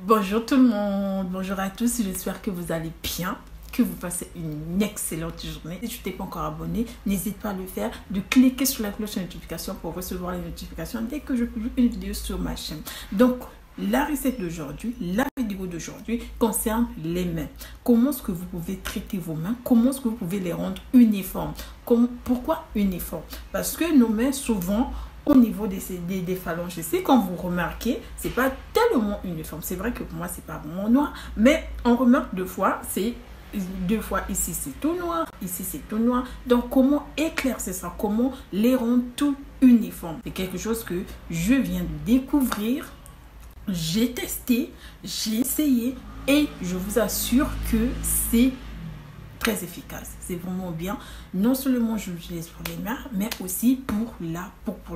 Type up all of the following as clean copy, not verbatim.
Bonjour tout le monde, bonjour à tous, j'espère que vous allez bien, que vous passez une excellente journée. Si tu t'es pas encore abonné, n'hésite pas à le faire, de cliquer sur la cloche de notification pour recevoir les notifications dès que je publie une vidéo sur ma chaîne. Donc, la recette d'aujourd'hui, la vidéo d'aujourd'hui concerne les mains. Comment est-ce que vous pouvez traiter vos mains? Comment est-ce que vous pouvez les rendre uniformes? Pourquoi uniformes? Parce que nos mains, souvent, au niveau des phalanges ici, quand vous remarquez, c'est pas tellement uniforme. C'est vrai que pour moi, c'est pas vraiment noir, mais on remarque deux fois ici c'est tout noir, ici c'est tout noir. Donc comment éclaircir ça? Comment les rendre tout uniformes? C'est quelque chose que je viens de découvrir. J'ai testé, j'ai essayé et je vous assure que c'est très efficace. C'est vraiment bien. Non seulement je l'utilise pour les mains, mais aussi pour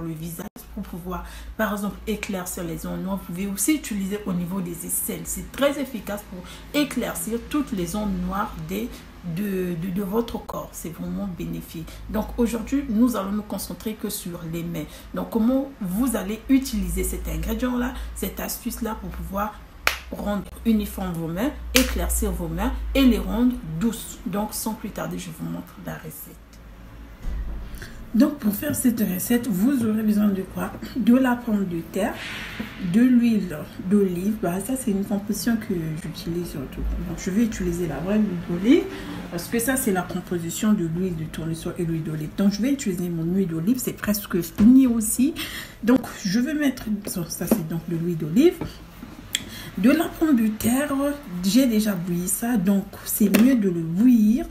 le visage, pour pouvoir, par exemple, éclaircir les zones noires. Vous pouvez aussi utiliser au niveau des aisselles. C'est très efficace pour éclaircir toutes les zones noires de votre corps. C'est vraiment bénéfique. Donc aujourd'hui, nous allons nous concentrer que sur les mains. Donc comment vous allez utiliser cet ingrédient-là, cette astuce-là pour pouvoir rendre uniforme vos mains, éclaircir vos mains et les rendre douces. Donc sans plus tarder, je vous montre la recette. Donc pour faire cette recette, vous aurez besoin de quoi? De la pomme de terre, de l'huile d'olive. Ça c'est une composition que j'utilise surtout. Donc je vais utiliser la vraie huile d'olive parce que ça c'est la composition de l'huile de tournesol et l'huile d'olive. Donc je vais utiliser mon huile d'olive, c'est presque fini aussi. Donc je vais mettre, ça c'est donc de l'huile d'olive. De la pomme de terre, j'ai déjà bouilli ça, donc c'est mieux de le bouillir.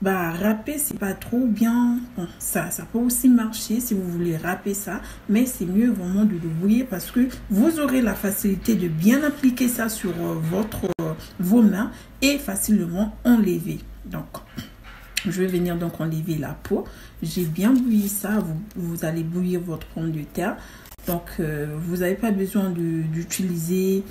Râper, c'est pas trop bien. Bon, ça peut aussi marcher si vous voulez râper ça, mais c'est mieux vraiment de le bouillir parce que vous aurez la facilité de bien appliquer ça sur vos mains et facilement enlever. Donc, je vais venir donc enlever la peau. J'ai bien bouilli ça. Vous allez bouillir votre pomme de terre. Donc, vous n'avez pas besoin d'utiliser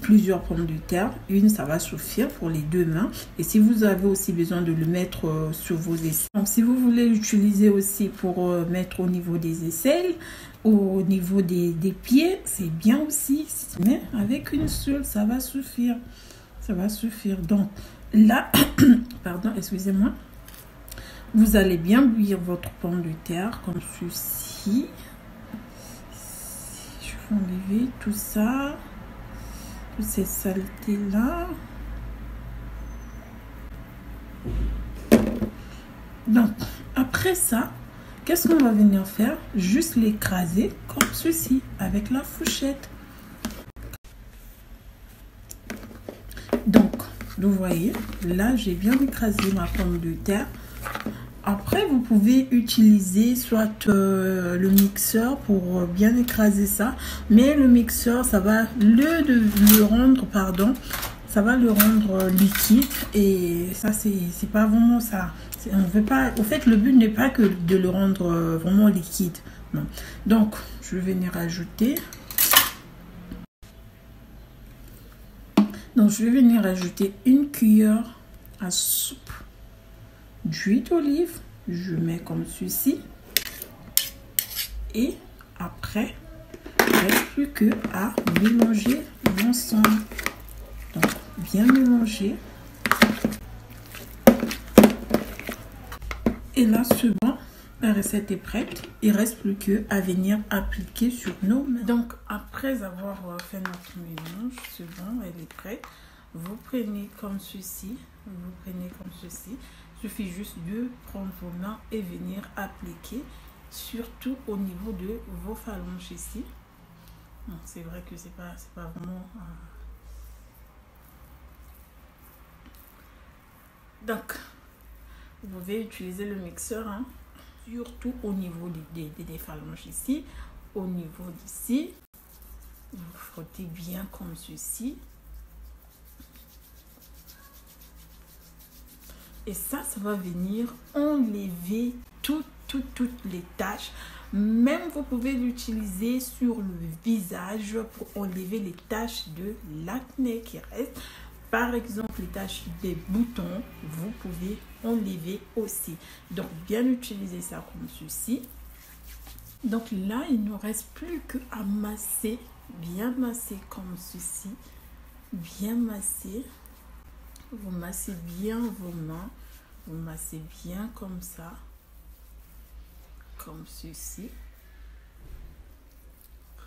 plusieurs pommes de terre. Une, ça va suffire pour les deux mains. Et si vous avez aussi besoin de le mettre sur vos aisselles. Donc, si vous voulez l'utiliser aussi pour mettre au niveau des aisselles, au niveau des pieds, c'est bien aussi. Mais avec une seule, ça va suffire. Ça va suffire. Donc, là, pardon, excusez-moi. Vous allez bien bouillir votre pomme de terre comme ceci. Je vais enlever tout ça. Ces saletés là. Donc après ça, qu'est-ce qu'on va venir faire? Juste l'écraser comme ceci avec la fourchette. Donc vous voyez là, j'ai bien écrasé ma pomme de terre. Après, vous pouvez utiliser soit le mixeur pour bien écraser ça. Mais le mixeur, ça va le rendre, pardon, ça va le rendre liquide. Et ça, c'est pas vraiment ça. On veut pas. Au fait, le but n'est pas que de le rendre vraiment liquide. Non. Donc, je vais venir ajouter. Donc, je vais venir ajouter une cuillère à soupe d'huile d'olive. Je mets comme ceci et après il ne reste plus que à mélanger l'ensemble. Donc bien mélanger et là c'est bon, la recette est prête. Il ne reste plus que à venir appliquer sur nos mains. Donc après avoir fait notre mélange, c'est bon, elle est prête. Vous prenez comme ceci, il suffit juste de prendre vos mains et venir appliquer, surtout au niveau de vos phalanges ici. C'est vrai que c'est pas vraiment... Donc, vous pouvez utiliser le mixeur, surtout au niveau des phalanges ici. Au niveau d'ici, vous frottez bien comme ceci. Et ça va venir enlever toutes les taches. Même vous pouvez l'utiliser sur le visage pour enlever les taches de l'acné qui reste. Par exemple, les taches des boutons, vous pouvez enlever aussi. Donc, bien utiliser ça comme ceci. Donc là, il ne reste plus qu'à masser, bien masser comme ceci. bien masser. Vous massez bien vos mains. Vous massez bien comme ça. Comme ceci.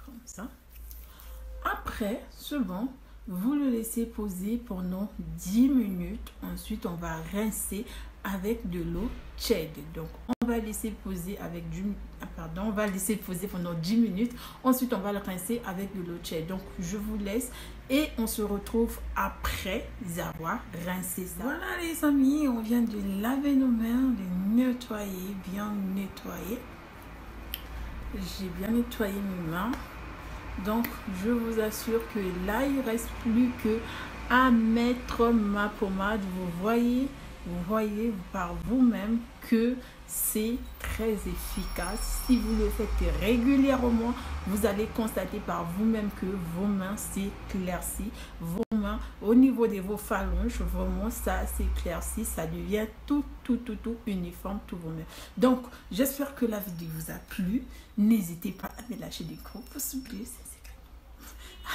Comme ça. Après, c'est bon. Vous le laissez poser pendant 10 minutes. Ensuite, on va rincer avec de l'eau tiède. Donc, on va laisser poser avec on va laisser poser pendant 10 minutes. Ensuite, on va le rincer avec de l'eau tiède. Donc, je vous laisse et on se retrouve après avoir rincé ça. Voilà les amis, on vient de laver nos mains, de nettoyer, bien nettoyer. J'ai bien nettoyé mes mains. Donc, je vous assure que là, il ne reste plus que à mettre ma pommade. Vous voyez par vous-même que c'est très efficace. Si vous le faites régulièrement, vous allez constater par vous-même que vos mains s'éclaircissent. Vos mains, au niveau de vos phalanges, vraiment, ça s'éclaircit. Ça devient tout uniforme, tous vos mains. Donc, j'espère que la vidéo vous a plu. N'hésitez pas à me lâcher des gros pouces bleus.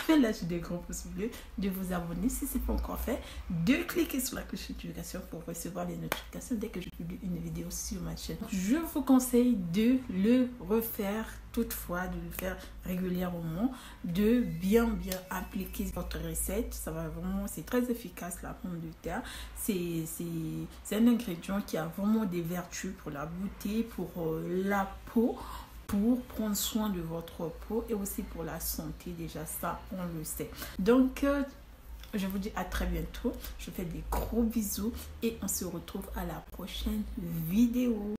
À me lâcher des gros pouces bleus, de vous abonner si ce n'est pas encore fait, de cliquer sur la cloche de notification pour recevoir les notifications dès que je publie une vidéo sur ma chaîne. Je vous conseille de le refaire toutefois, de le faire régulièrement, de bien appliquer votre recette. Ça va vraiment, c'est très efficace la pomme de terre. C'est un ingrédient qui a vraiment des vertus pour la beauté, pour la peau, pour prendre soin de votre peau et aussi pour la santé. Déjà ça, on le sait. Donc, je vous dis à très bientôt. Je fais des gros bisous et on se retrouve à la prochaine vidéo.